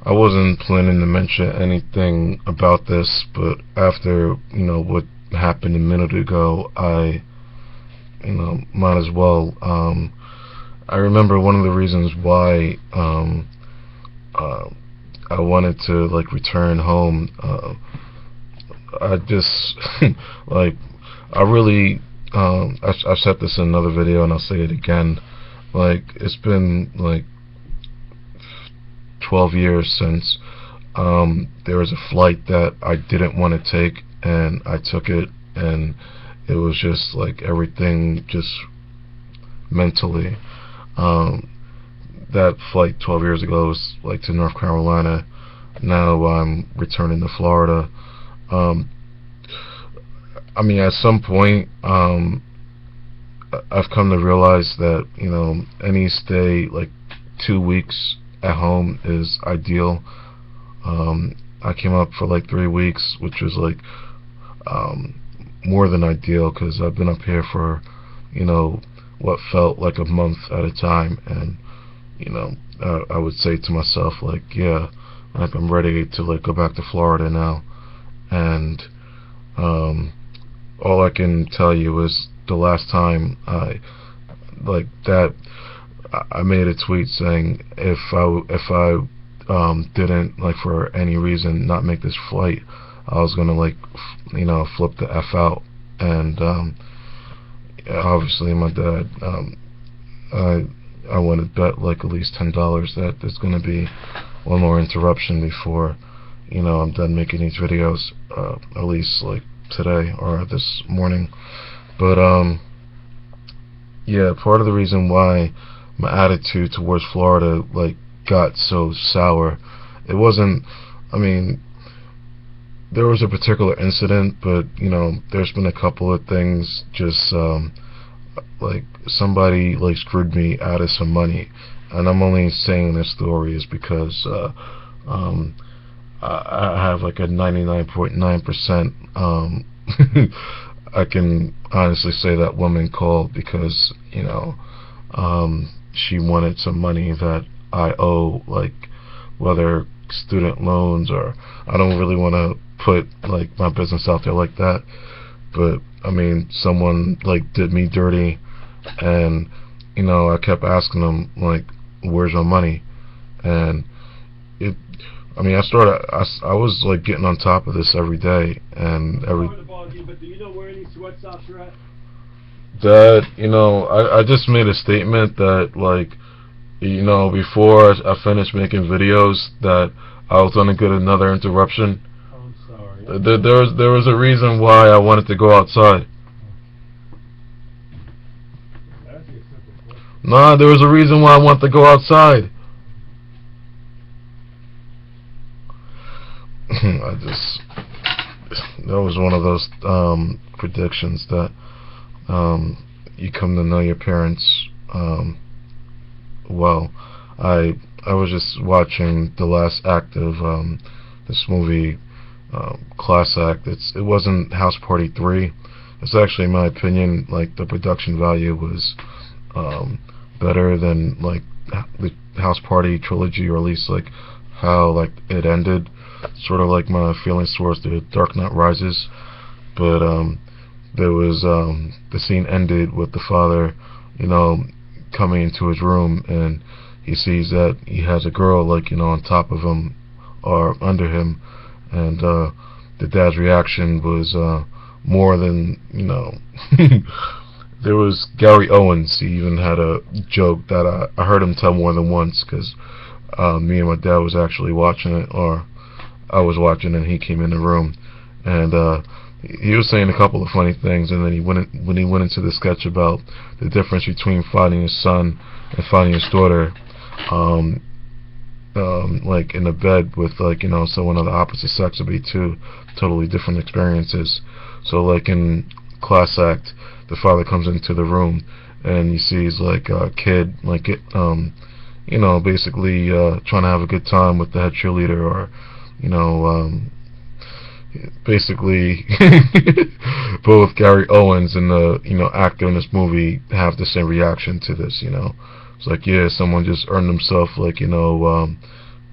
I wasn't planning to mention anything about this, but after, what happened a minute ago, I, might as well. I remember one of the reasons why uh, I wanted to like return home. I just like I really I've said this in another video and I'll say it again. Like it's been like 12 years since there was a flight that I didn't want to take, and I took it, and it was just like everything just mentally. Um, that flight 12 years ago was like to North Carolina. Now I'm returning to Florida. Um, I mean, at some point, I've come to realize that any stay like 2 weeks at home is ideal. I came up for like 3 weeks, which was like more than ideal because I've been up here for what felt like a month at a time, and I would say to myself like, yeah, like I'm ready to like go back to Florida now. And all I can tell you is the last time I made a tweet saying if I didn't like for any reason not make this flight, I was gonna like flip the F out. And obviously my dad, I want to bet like at least $10 that there's gonna be one more interruption before I'm done making these videos, at least like today or this morning. But yeah, part of the reason why my attitude towards Florida like got so sour, it wasn't, I mean, there was a particular incident, but there's been a couple of things. Just like somebody like screwed me out of some money, and I'm only saying this story is because I have like a 99.9% I can honestly say that woman called because she wanted some money that I owe, like whether student loans or, I don't really want to put like my business out there like that, but I mean someone like did me dirty, and I kept asking them like, where's my money? And I mean, I was like getting on top of this every day, and But do you know where any sweatshops are at? That I just made a statement that like before I finished making videos that I was gonna get another interruption. I'm sorry. There was a reason why I wanted to go outside. That's a simple question. Nah, there was a reason why I wanted to go outside. That was one of those predictions that you come to know your parents well. I was just watching the last act of this movie, Class Act. It wasn't House Party 3. It's actually, in my opinion, like the production value was better than like the House Party trilogy, or at least like how like it ended. Sort of like my feelings towards the Dark Knight Rises. But there was the scene ended with the father coming into his room, and he sees that he has a girl like on top of him or under him, and the dad's reaction was more than there was Gary Owens. He even had a joke that I heard him tell more than once, because me and my dad was actually watching it, or I was watching, and he came in the room, and he was saying a couple of funny things, and then when he went into the sketch about the difference between finding his son and finding his daughter, like in a bed with like someone of the opposite sex, would be two totally different experiences. So like in Class Act, the father comes into the room and he sees like a kid like basically trying to have a good time with the head cheerleader, or basically both Gary Owens and the actor in this movie have the same reaction to this. It's like, yeah, someone just earned himself like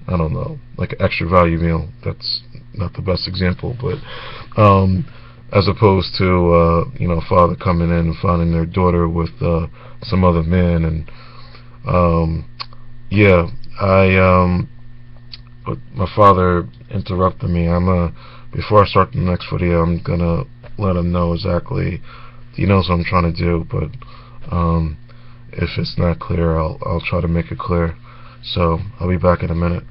I don't know, like an extra value meal. That's not the best example, but as opposed to father coming in and finding their daughter with some other man. And yeah, but my father interrupted me. Before I start the next video, I'm gonna let him know exactly. He knows what I'm trying to do, but if it's not clear, I'll try to make it clear. So I'll be back in a minute.